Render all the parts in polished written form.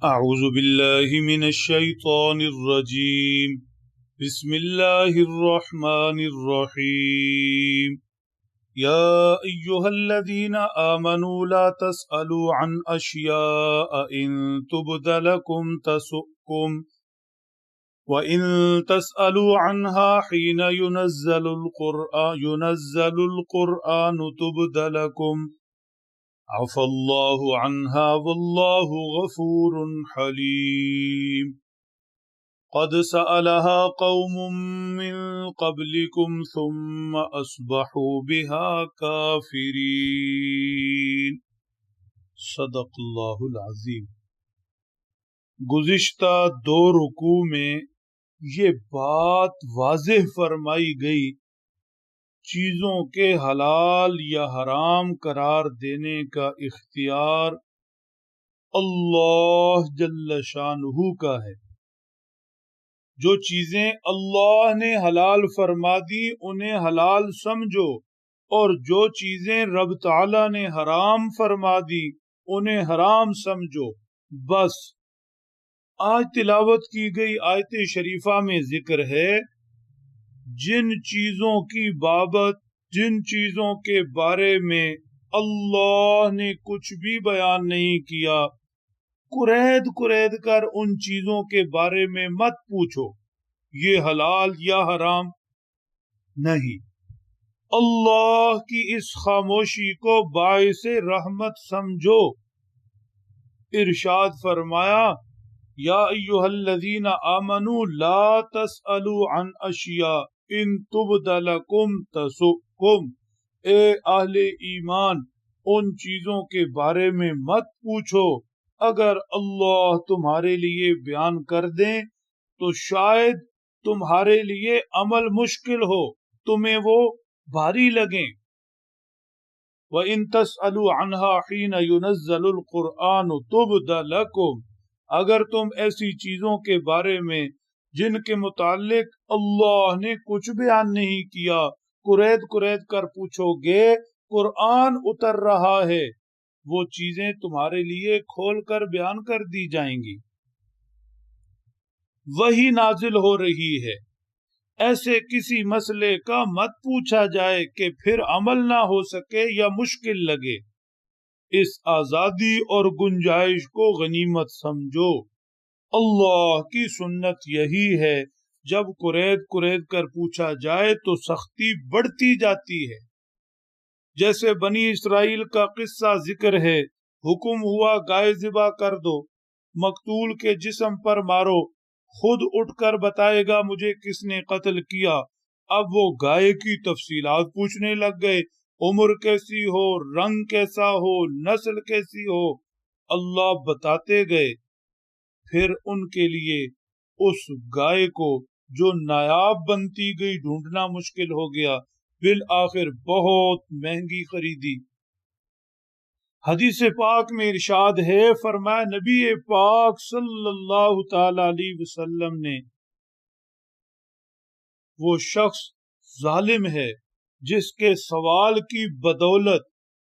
أعوذ بالله من الشيطان الرجيم بسم الله الرحمن الرحيم يا أيها الذين آمنوا لا تسألوا عن أشياء إن تبد لكم تسؤكم وإن تسألوا عنها حين ينزل القرآن تبد لكم عفى الله عنها والله غفور حليم قد سألها قوم من قبلكم ثم أصبحوا بها كافرين صدق اللہ العظیم۔ گزشتہ دو رکوع میں یہ بات واضح فرمائی گئی چیزوں کے حلال یا حرام قرار دینے کا اختیار اللہ جل شانہ کا ہے۔ جو چیزیں اللہ نے حلال فرما دی انہیں حلال سمجھو، اور جو چیزیں رب تعالی نے حرام فرما دی انہیں حرام سمجھو۔ بس آج تلاوت کی گئی آیت شریفہ میں ذکر ہے جن چیزوں کی بابت، جن چیزوں کے بارے میں اللہ نے کچھ بھی بیان نہیں کیا، قرید کر ان چیزوں کے بارے میں مت پوچھو یہ حلال یا حرام نہیں۔ اللہ کی اس خاموشی کو باعث رحمت سمجھو۔ ارشاد فرمایا یا ایھا الذین آمنوا لا تسألوا عن اشیاء ان تبد لکم تسؤکم، اے اہل ایمان ان چیزوں کے بارے میں مت پوچھو اگر اللہ تمہارے لیے بیان کر دیں تو شاید تمہارے لیے عمل مشکل ہو، تمہیں وہ بھاری لگیں۔ وَإِن تَسْأَلُوا عَنْهَا حِينَ يُنَزَّلُ الْقُرْآنُ تُبْدَ لَكُمْ، اگر تم ایسی چیزوں کے بارے میں جن کے متعلق اللہ نے کچھ بیان نہیں کیا قرید کر پوچھو گے، قرآن اتر رہا ہے، وہ چیزیں تمہارے لیے کھول کر بیان کر دی جائیں گی، وہی نازل ہو رہی ہے۔ ایسے کسی مسئلے کا مت پوچھا جائے کہ پھر عمل نہ ہو سکے یا مشکل لگے۔ اس آزادی اور گنجائش کو غنیمت سمجھو۔ اللہ کی سنت یہی ہے، جب قرید کر پوچھا جائے تو سختی بڑھتی جاتی ہے۔ جیسے بنی اسرائیل کا قصہ ذکر ہے، حکم ہوا گائے ذبح کر دو، مقتول کے جسم پر مارو، خود اٹھ کر بتائے گا مجھے کس نے قتل کیا۔ اب وہ گائے کی تفصیلات پوچھنے لگ گئے، عمر کیسی ہو، رنگ کیسا ہو، نسل کیسی ہو، اللہ بتاتے گئے۔ پھر ان کے لیے اس گائے کو جو نایاب بنتی گئی ڈھونڈنا مشکل ہو گیا، بالآخر بہت مہنگی خریدی۔ حدیث پاک میں ارشاد ہے، فرمایا نبی پاک صلی اللہ تعالی علیہ وسلم نے، وہ شخص ظالم ہے جس کے سوال کی بدولت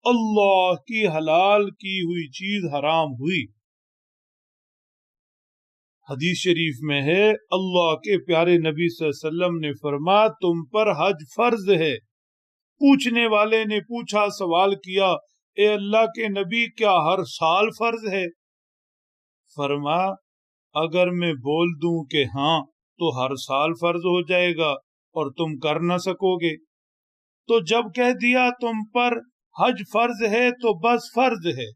اللہ کی حلال کی ہوئی چیز حرام ہوئی۔ حدیث شریف میں ہے، اللہ کے پیارے نبی صلی اللہ علیہ وسلم نے فرمایا تم پر حج فرض ہے۔ پوچھنے والے نے پوچھا، سوال کیا، اے اللہ کے نبی کیا ہر سال فرض ہے؟ فرمایا اگر میں بول دوں کہ ہاں تو ہر سال فرض ہو جائے گا اور تم کر نہ سکو گے، تو جب کہہ دیا تم پر حج فرض ہے تو بس فرض ہے،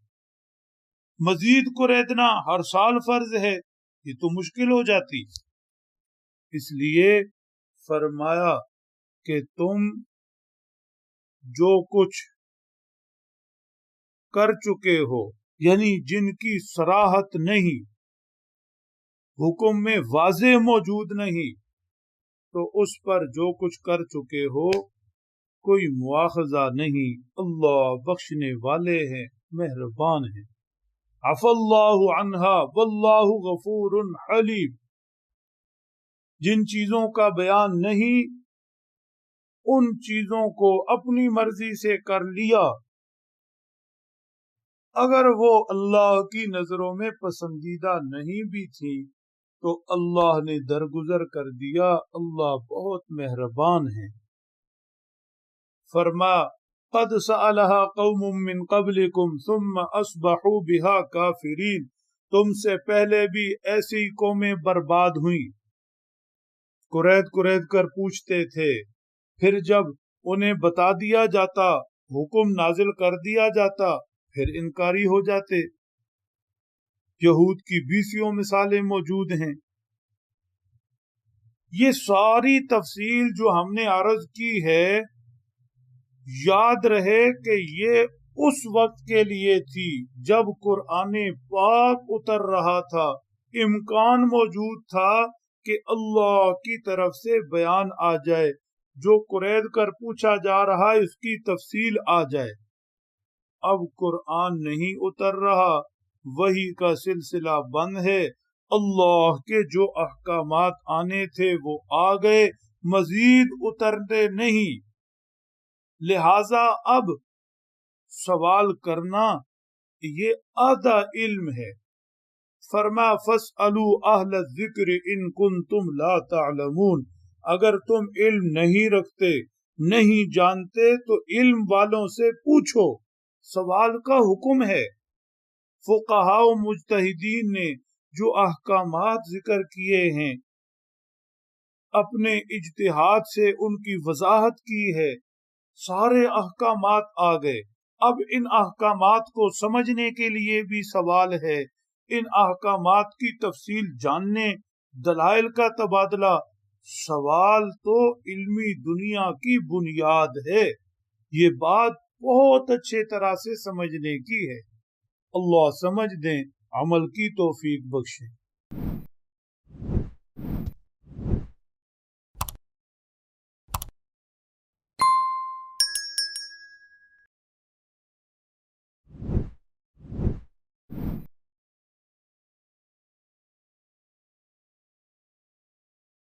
مزید قریدنا ہر سال فرض ہے، یہ تو مشکل ہو جاتی۔ اس لیے فرمایا کہ تم جو کچھ کر چکے ہو، یعنی جن کی صراحت نہیں، حکم میں واضح موجود نہیں، تو اس پر جو کچھ کر چکے ہو کوئی مواخذہ نہیں، اللہ بخشنے والے ہیں، مہربان ہیں۔ عفا اللہ عنہا واللہ غفور حلیم۔ جن چیزوں کا بیان نہیں ان چیزوں کو اپنی مرضی سے کر لیا، اگر وہ اللہ کی نظروں میں پسندیدہ نہیں بھی تھی تو اللہ نے درگزر کر دیا، اللہ بہت مہربان ہے۔ فرما قد سألها قوم من قبلكم ثم اصبحوا بها کافرین، تم سے پہلے بھی ایسی قومیں برباد ہوئیں، کرید کر پوچھتے تھے، پھر جب انہیں بتا دیا جاتا، حکم نازل کر دیا جاتا، پھر انکاری ہو جاتے۔ یہود کی 20 مثالیں موجود ہیں۔ یہ ساری تفصیل جو ہم نے عرض کی ہے، یاد رہے کہ یہ اس وقت کے لیے تھی جب قرآن پاک اتر رہا تھا، امکان موجود تھا کہ اللہ کی طرف سے بیان آ جائے، جو قرید کر پوچھا جا رہا ہے اس کی تفصیل آ جائے۔ اب قرآن نہیں اتر رہا، وحی کا سلسلہ بند ہے، اللہ کے جو احکامات آنے تھے وہ آ گئے، مزید اترتے نہیں، لہذا اب سوال کرنا یہ آدھا علم ہے۔ فرما فَاسْأَلُوا أَهْلَ الذِّكْرِ إِن كُنتُمْ لَا تَعْلَمُونَ، اگر تم علم نہیں رکھتے، نہیں جانتے تو علم والوں سے پوچھو، سوال کا حکم ہے۔ فقہاء و مجتہدین نے جو احکامات ذکر کیے ہیں، اپنے اجتہاد سے ان کی وضاحت کی ہے، سارے احکامات آ گئے۔ اب ان احکامات کو سمجھنے کے لیے بھی سوال ہے، ان احکامات کی تفصیل جاننے، دلائل کا تبادلہ، سوال تو علمی دنیا کی بنیاد ہے۔ یہ بات بہت اچھے طرح سے سمجھنے کی ہے۔ اللہ سمجھ دیں، عمل کی توفیق بخشے۔